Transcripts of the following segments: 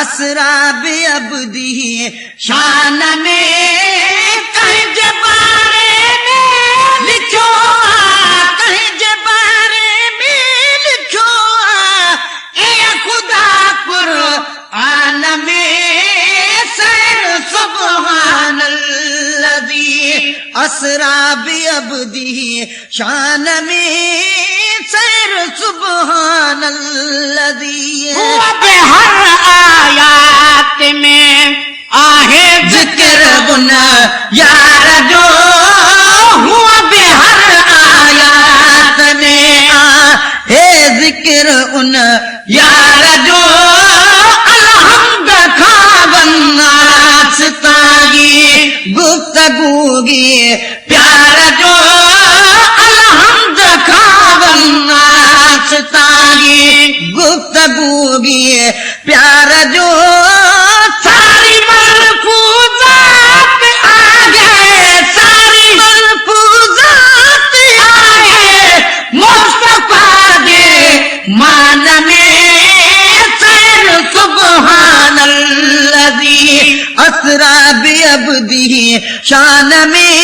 असरा बे अब्दी शान में कहीं जे बारे में लिखो कहीं जे बारे में लिखो ए खुदा कुरान में सैर सुभान अल्लज़ी असरा बे अब्दी शान में सैर सुभान अल्लज़ी हर आयात में आहे जिक्र उन यार जो हुआ बेहर आयात में आहे जिक्र उन यार जो अलहम्द खावन्नास तागी गुफ्तगू गी प्यार जो अलहम्द खावन्नास तागी गुफ्तगू गी प्यार जो सारी मलफूजात आगे सारी मलफूजात आगे मुस्तफा के मान में सैर सुभान अल्लज़ी असरा बे अब्दी शान में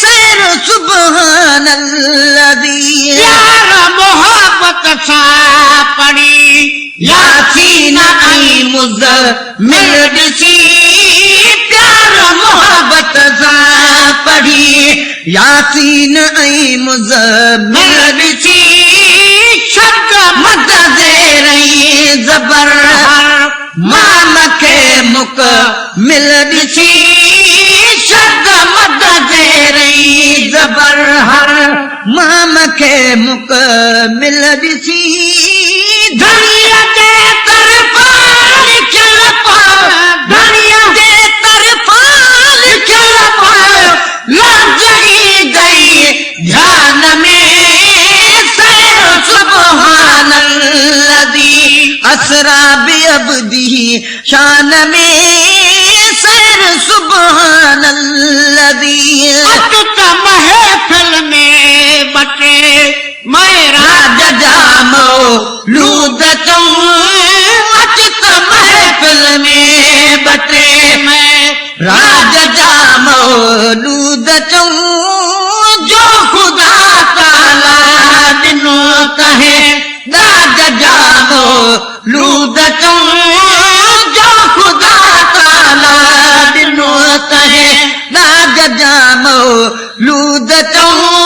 सैर सुभान अल्लज़ी प्यार मोहब्बत सा पड़ी यासीन आई मुज़म्मिल ॾिसी प्यार मोहब्बत सां पढ़ी यासीन आई मुज़म्मिल ॾिसी शक मद दे रही ज़बर माम खे मुकमिल ॾिसी शक मद दे रही ज़बर हर माम खे मुकमिल ॾिसी धनिया के तरफा लिखल पार धनिया के तरफा लिखल पार लजई गई ध्यान में सैर सुभान अल्लज़ी असरा बे अब्दी शान में सैर सुभान अल्लज़ी अत महफिल में बटे मैं राज जामो लूद चूं अचत महफिल में बटे मैं राज जामो लूद चूं जो खुदा ताला दिनो कहे राज जामो लूद चूं जो खुदा ताला दिनो कहे राज जामो लूद चूं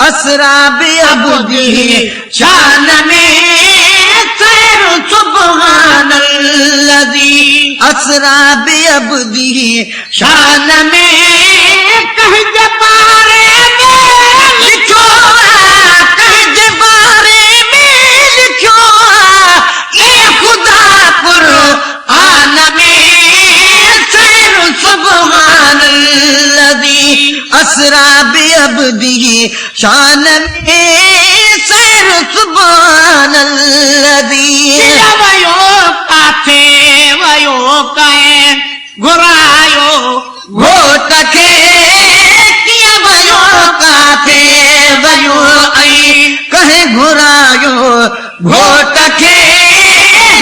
असरा बे अब्दी शान में सैर सुभान अल्लज़ी असरा बे अब्दी शान में कहीं जे बारे में लिखो कहीं जे बारे में लिखो ए खुदा कुरान में सैर सुभान अल्लज़ी असरा बे अब्दी शान में सैर सुभान अल्लज़ी वयो काथे वयो कहे घुरायो घोट खे किया वयो काथे वयो ऐं कहे घुरायो घोट खे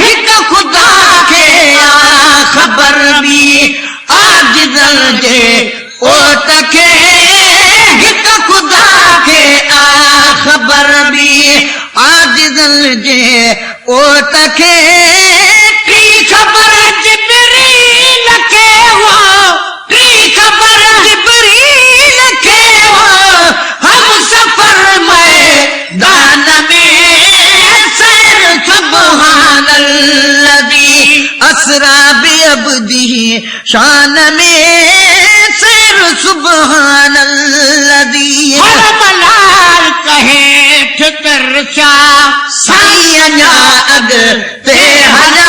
हिक खुदा खे आ ख़बर बि आजिज़ल जे ओट खे हिक खुदा खे आ ख़बर बि आजिज़ल जे ओट खे टी ख़बर जिब्रील खे हो टी ख़बर जिब्रील खे हो हम सफ़र मैदान में सैर सुभान अल्लज़ी असरा बे अब्दी शान में सैर सुभान अल्लज़ी मलाल कहे ठिकर शाह साईं अञा अॻिते हला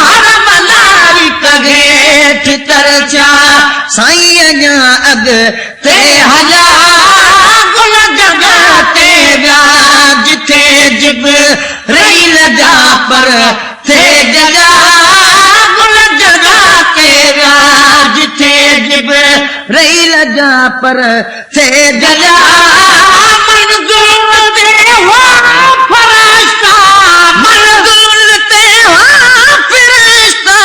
हर मलाल कहे ठिकर शाह साईं अञा अॻिते हला गुल जॻह ते विया जिथे जिब्रील जा पर थे अजा पर थे जजा मंजूर ते हो फरिश्ता मंजूर ते हो फरिश्ता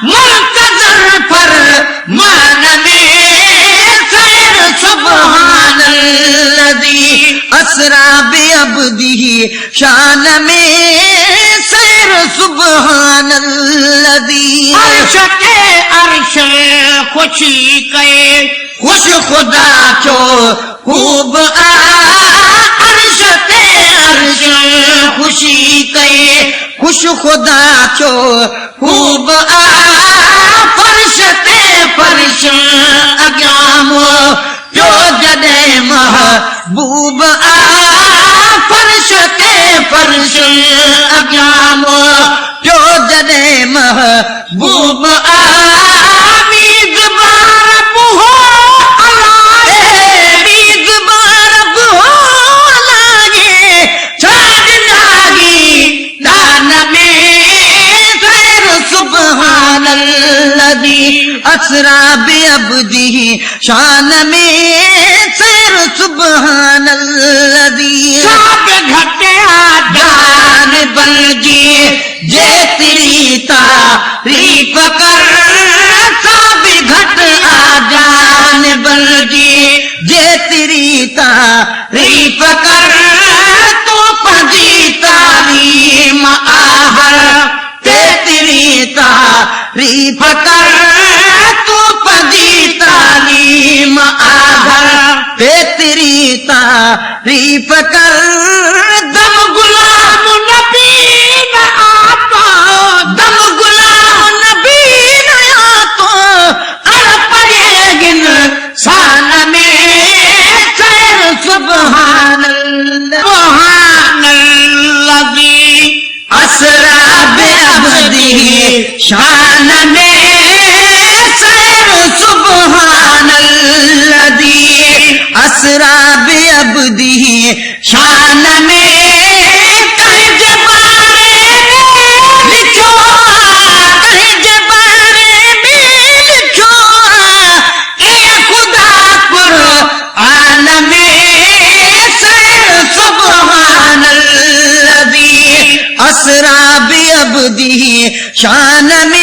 मुंतज़र पर मान में सैर सुभान सुब्हानल्लज़ी असरा बिअब्दिही शान में सैर सुब्हानल्लज़ी अर्श ते अर्श खुशी कए खुश खुदा चो खूब अर्श ते अर्श खुशी कए खुश खुदा चो खूब फर्श ते फर्श अॻियां पियो जॾहिं महबूब फर्श ते फर्श अॻियां पियो जॾहिं महबूब असरा बिअब्दिही शान में सैर सुब्हानल्लज़ी सब घटिया जान बलगी जेतिरी तारीफ कर सब घट जान बलगी जेतिरी तारीफ कर तू पंहिंजी तालीम आहर तेतिरी तारीफ कर तू पंहिंजी तालीम आहर तेतिरी तारीफ कर दम गुलाम नबी न आता दम गुलाम नबी नया तो अड़पड़े गिन शान में सैर सुब्हानल्लाह सुभानल्लज़ी असरा बिअब्दिही शान में सैर सुब्हानल्लज़ी असरा बिअब्दिही शान में कहीं जे बारे लिखो कहीं जे बारे में लिखो ए खुदा कुरान में सैर सुब्हानल्लज़ी असरा बिअब्दिही शान में